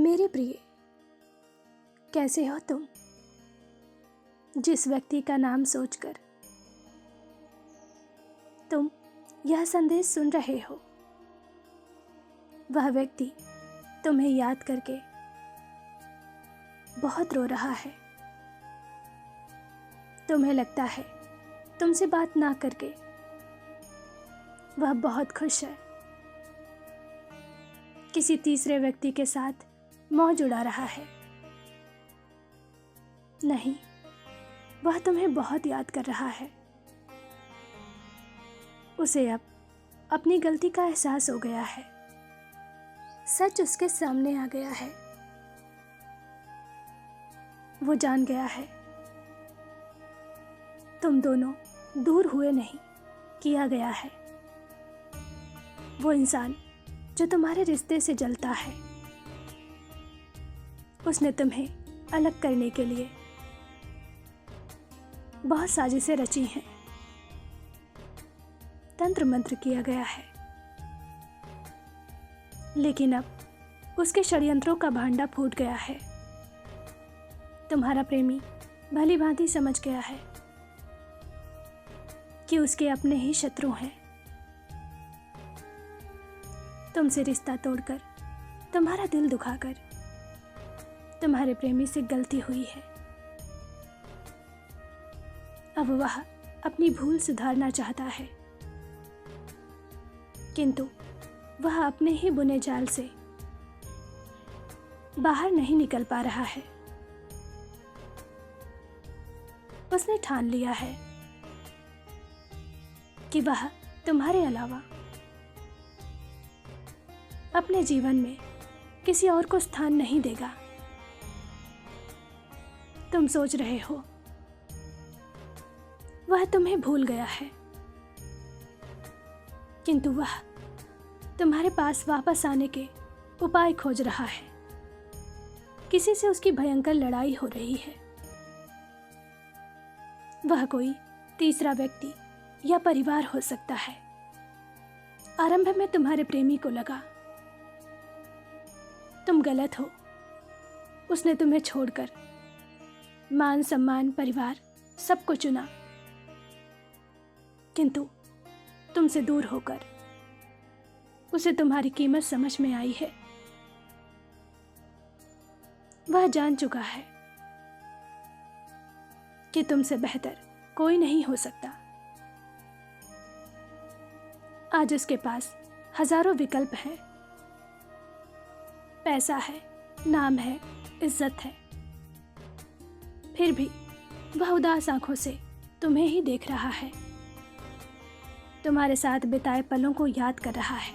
मेरे प्रिय, कैसे हो तुम? जिस व्यक्ति का नाम सोचकर तुम यह संदेश सुन रहे हो, वह व्यक्ति तुम्हें याद करके बहुत रो रहा है। तुम्हें लगता है तुमसे बात ना करके वह बहुत खुश है, किसी तीसरे व्यक्ति के साथ मौज उड़ा रहा है। नहीं, वह तुम्हें बहुत याद कर रहा है। उसे अब अपनी गलती का एहसास हो गया है। सच उसके सामने आ गया है। वो जान गया है तुम दोनों दूर हुए नहीं, किया गया है। वो इंसान जो तुम्हारे रिश्ते से जलता है, उसने तुम्हें अलग करने के लिए बहुत साजिशें रची हैं। तंत्र मंत्र किया गया है, लेकिन अब उसके षड्यंत्रों का भांडा फूट गया है। तुम्हारा प्रेमी भली भांति समझ गया है कि उसके अपने ही शत्रु हैं। तुमसे रिश्ता तोड़कर, तुम्हारा दिल दुखाकर तुम्हारे प्रेमी से गलती हुई है। अब वह अपनी भूल सुधारना चाहता है, किंतु वह अपने ही बुने जाल से बाहर नहीं निकल पा रहा है। उसने ठान लिया है कि वह तुम्हारे अलावा अपने जीवन में किसी और को स्थान नहीं देगा। तुम सोच रहे हो वह तुम्हें भूल गया है, किंतु वह तुम्हारे पास वापस आने के उपाय खोज रहा है। किसी से उसकी भयंकर लड़ाई हो रही है। वह कोई तीसरा व्यक्ति या परिवार हो सकता है। आरंभ में तुम्हारे प्रेमी को लगा तुम गलत हो। उसने तुम्हें छोड़कर मान सम्मान, परिवार सबको चुना, किंतु तुमसे दूर होकर उसे तुम्हारी कीमत समझ में आई है। वह जान चुका है कि तुमसे बेहतर कोई नहीं हो सकता। आज उसके पास हजारों विकल्प हैं। पैसा है, नाम है, इज्जत है, फिर भी वह उदास आंखों से तुम्हें ही देख रहा है। तुम्हारे साथ बिताए पलों को याद कर रहा है।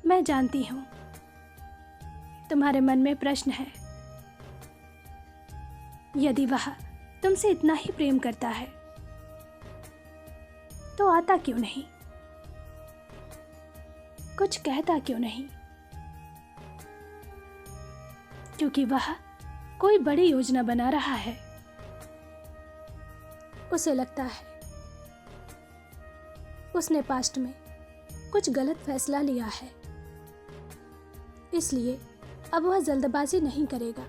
मैं जानती हूं तुम्हारे मन में प्रश्न है। यदि वह तुमसे इतना ही प्रेम करता है तो आता क्यों नहीं? कुछ कहता क्यों नहीं? क्योंकि वह कोई बड़ी योजना बना रहा है। उसे लगता है उसने पास्ट में कुछ गलत फैसला लिया है, इसलिए अब वह जल्दबाजी नहीं करेगा,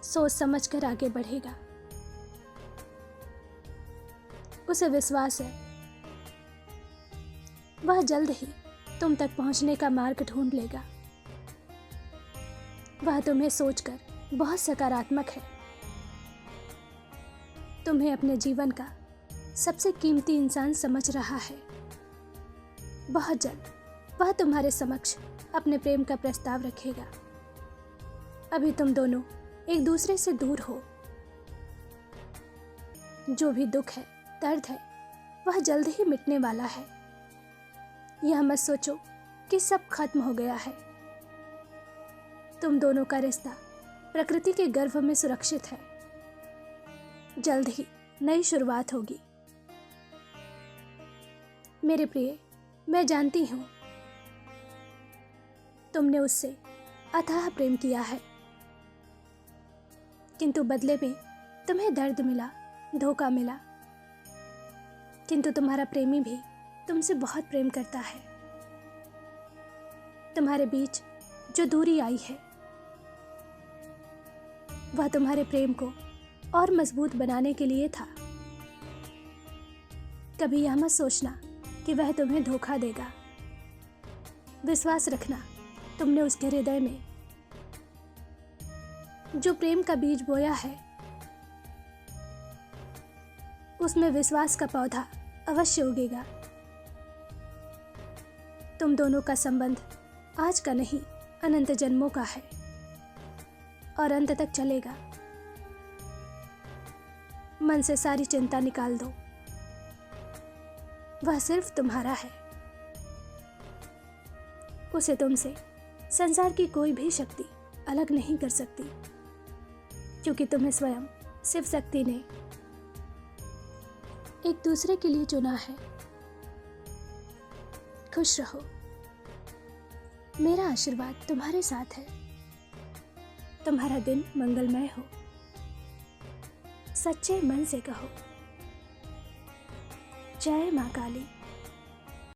सोच समझकर आगे बढ़ेगा। उसे विश्वास है वह जल्द ही तुम तक पहुंचने का मार्ग ढूंढ लेगा। वह तुम्हें सोचकर बहुत सकारात्मक है। तुम्हें अपने जीवन का सबसे कीमती इंसान समझ रहा है। बहुत जल्द वह तुम्हारे समक्ष अपने प्रेम का प्रस्ताव रखेगा। अभी तुम दोनों एक दूसरे से दूर हो। जो भी दुख है, दर्द है, वह जल्द ही मिटने वाला है। यह मत सोचो कि सब खत्म हो गया है। तुम दोनों का रिश्ता प्रकृति के गर्भ में सुरक्षित है। जल्द ही नई शुरुआत होगी। मेरे प्रिय, मैं जानती हूं तुमने उससे अथाह प्रेम किया है, किंतु बदले में तुम्हें दर्द मिला, धोखा मिला। किंतु तुम्हारा प्रेमी भी तुमसे बहुत प्रेम करता है। तुम्हारे बीच जो दूरी आई है वह तुम्हारे प्रेम को और मजबूत बनाने के लिए था। कभी यह मत सोचना कि वह तुम्हें धोखा देगा। विश्वास रखना, तुमने उसके हृदय में जो प्रेम का बीज बोया है उसमें विश्वास का पौधा अवश्य उगेगा। तुम दोनों का संबंध आज का नहीं, अनंत जन्मों का है और अंत तक चलेगा। मन से सारी चिंता निकाल दो, वह सिर्फ तुम्हारा है। उसे तुमसे संसार की कोई भी शक्ति अलग नहीं कर सकती, क्योंकि तुम्हें स्वयं शिव शक्ति ने एक दूसरे के लिए चुना है। खुश रहो, मेरा आशीर्वाद तुम्हारे साथ है। तुम्हारा दिन मंगलमय हो। सच्चे मन से कहो, जय माँ काली।